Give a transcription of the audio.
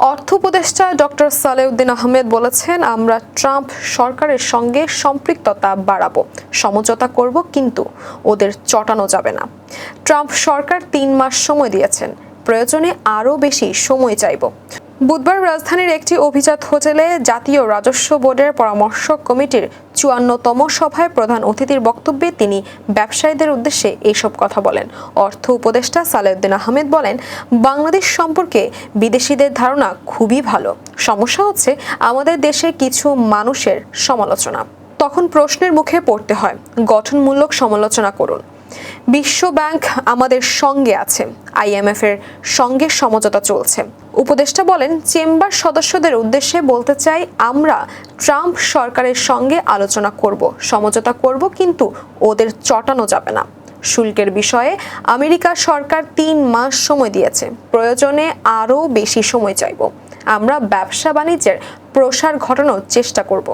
অর্থ উপদেষ্টা ডক্টর সালেউদ্দিন আহমেদ বলেছেন, আমরা ট্রাম্প সরকারের সঙ্গে সম্পৃক্ততা বাড়াবো, সমঝোতা করব, কিন্তু ওদের চটানো যাবে না। ট্রাম্প সরকার ৩ মাস সময় দিয়েছেন, প্রয়োজনে আরও বেশি সময় চাইব। বুধবার রাজধানীর একটি অভিজাত হোটেলে জাতীয় রাজস্ব বোর্ডের পরামর্শক কমিটির ৫৪তম সভায় প্রধান অতিথির বক্তব্যে তিনি ব্যবসায়ীদের উদ্দেশ্যে এইসব কথা বলেন। অর্থ উপদেষ্টা সালেউদ্দিন আহমেদ বলেন, বাংলাদেশ সম্পর্কে বিদেশিদের ধারণা খুবই ভালো, সমস্যা হচ্ছে আমাদের দেশের কিছু মানুষের সমালোচনা। তখন প্রশ্নের মুখে পড়তে হয়, গঠনমূলক সমালোচনা করুন। বিশ্ব ব্যাংক আমাদের সঙ্গে আছে, IMF এর সঙ্গে সমঝোতা চলছে। উপদেষ্টা বলেন, চেম্বার সদস্যদের উদ্দেশ্যে বলতে চাই, আমরা ট্রাম্প সরকারের সঙ্গে আলোচনা করব, সমঝোতা করব, কিন্তু ওদের চটানো যাবে না। শুল্কের বিষয়ে আমেরিকা সরকার ৩ মাস সময় দিয়েছে, প্রয়োজনে আরও বেশি সময় চাইব। আমরা ব্যবসা বাণিজ্যের প্রসার ঘটানোর চেষ্টা করব।